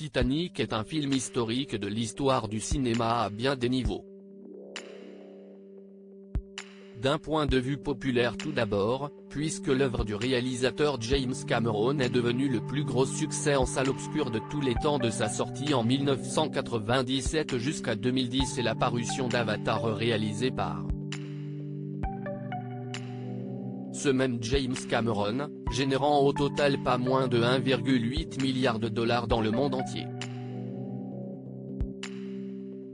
Titanic est un film historique de l'histoire du cinéma à bien des niveaux. D'un point de vue populaire tout d'abord, puisque l'œuvre du réalisateur James Cameron est devenue le plus gros succès en salle obscure de tous les temps de sa sortie en 1997 jusqu'à 2010 et la parution d'Avatar réalisé par ce même James Cameron, générant au total pas moins de 1,8 milliard de dollars dans le monde entier.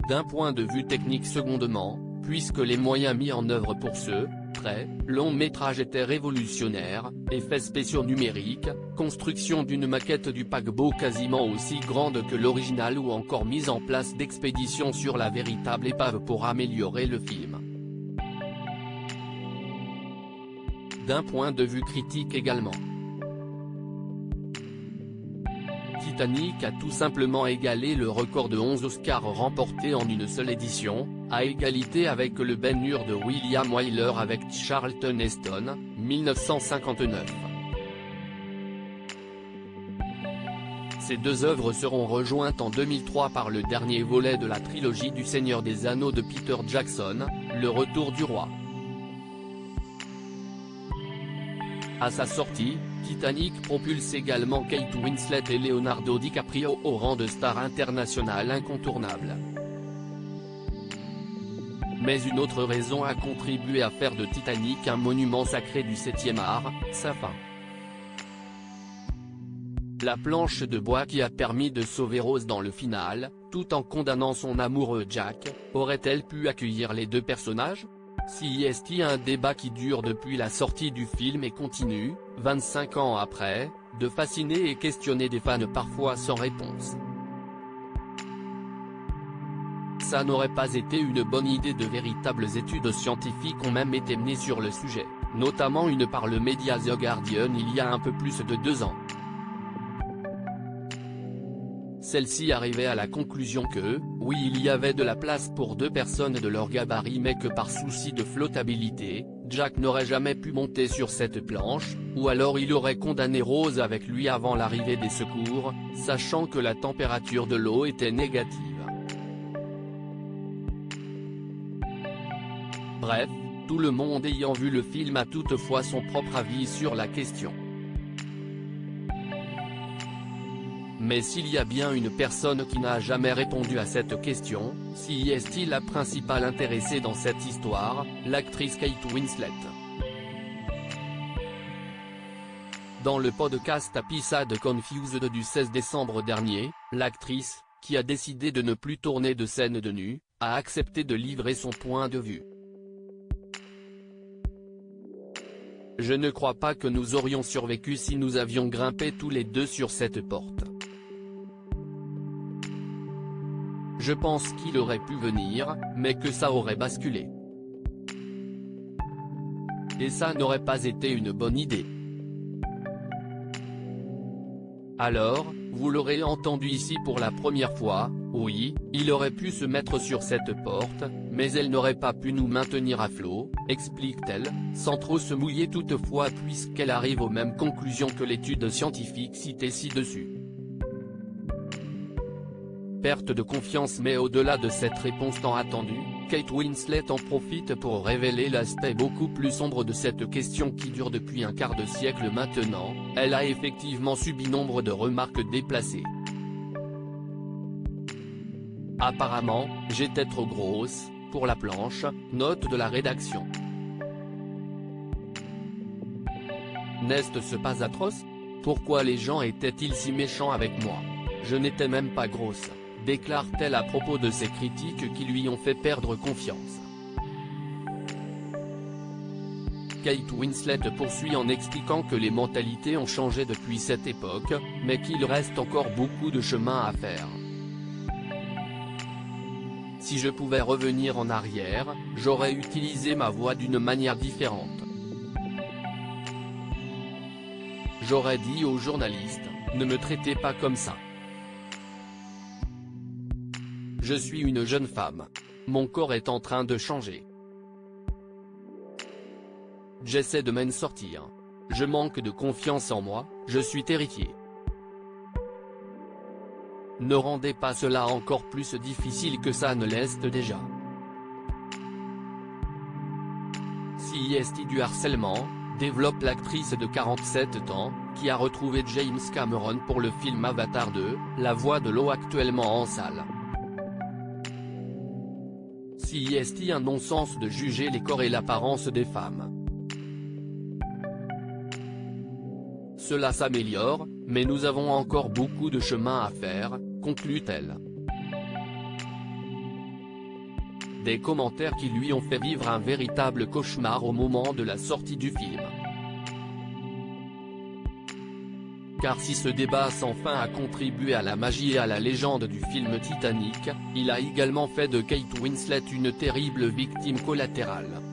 D'un point de vue technique secondement, puisque les moyens mis en œuvre pour ce très long métrage étaient révolutionnaires, effets spéciaux numériques, construction d'une maquette du paquebot quasiment aussi grande que l'original ou encore mise en place d'expéditions sur la véritable épave pour améliorer le film. D'un point de vue critique également. Titanic a tout simplement égalé le record de 11 Oscars remportés en une seule édition, à égalité avec le Ben-Hur de William Wyler avec Charlton Heston, 1959. Ces deux œuvres seront rejointes en 2003 par le dernier volet de la trilogie du Seigneur des Anneaux de Peter Jackson, Le Retour du Roi. À sa sortie, Titanic propulse également Kate Winslet et Leonardo DiCaprio au rang de stars internationales incontournables. Mais une autre raison a contribué à faire de Titanic un monument sacré du 7e art, sa fin. La planche de bois qui a permis de sauver Rose dans le final, tout en condamnant son amoureux Jack, aurait-elle pu accueillir les deux personnages ? Si est un débat qui dure depuis la sortie du film et continue, 25 ans après, de fasciner et questionner des fans parfois sans réponse. Ça n'aurait pas été une bonne idée. De véritables études scientifiques ont même été menées sur le sujet, notamment une par le média The Guardian il y a un peu plus de 2 ans. Celle-ci arrivait à la conclusion que, oui, il y avait de la place pour deux personnes de leur gabarit mais que par souci de flottabilité, Jack n'aurait jamais pu monter sur cette planche, ou alors il aurait condamné Rose avec lui avant l'arrivée des secours, sachant que la température de l'eau était négative. Bref, tout le monde ayant vu le film a toutefois son propre avis sur la question. Mais s'il y a bien une personne qui n'a jamais répondu à cette question, si est la principale intéressée dans cette histoire, l'actrice Kate Winslet. Dans le podcast Episode Confused du 16 décembre dernier, l'actrice, qui a décidé de ne plus tourner de scènes de nu, a accepté de livrer son point de vue. Je ne crois pas que nous aurions survécu si nous avions grimpé tous les deux sur cette porte. Je pense qu'il aurait pu venir, mais que ça aurait basculé. Et ça n'aurait pas été une bonne idée. Alors, vous l'aurez entendu ici pour la première fois, oui, il aurait pu se mettre sur cette porte, mais elle n'aurait pas pu nous maintenir à flot, explique-t-elle, sans trop se mouiller toutefois puisqu'elle arrive aux mêmes conclusions que l'étude scientifique citée ci-dessus. Perte de confiance. Mais au-delà de cette réponse tant attendue, Kate Winslet en profite pour révéler l'aspect beaucoup plus sombre de cette question qui dure depuis un quart de siècle maintenant. Elle a effectivement subi nombre de remarques déplacées. Apparemment, j'étais trop grosse pour la planche, note de la rédaction. N'est-ce pas atroce ? Pourquoi les gens étaient-ils si méchants avec moi ? Je n'étais même pas grosse, déclare-t-elle à propos de ces critiques qui lui ont fait perdre confiance. Kate Winslet poursuit en expliquant que les mentalités ont changé depuis cette époque, mais qu'il reste encore beaucoup de chemin à faire. Si je pouvais revenir en arrière, j'aurais utilisé ma voix d'une manière différente. J'aurais dit aux journalistes, ne me traitez pas comme ça. Je suis une jeune femme. Mon corps est en train de changer. J'essaie de m'en sortir. Je manque de confiance en moi, je suis terrifiée. ne rendez pas cela encore plus difficile que ça ne l'est déjà. Si est du harcèlement, développe l'actrice de 47 ans, qui a retrouvé James Cameron pour le film Avatar 2, La Voix de l'eau actuellement en salle. Si est un non-sens de juger les corps et l'apparence des femmes. Cela s'améliore, mais nous avons encore beaucoup de chemin à faire, conclut-elle. Des commentaires qui lui ont fait vivre un véritable cauchemar au moment de la sortie du film. Car si ce débat sans fin a contribué à la magie et à la légende du film Titanic, il a également fait de Kate Winslet une terrible victime collatérale.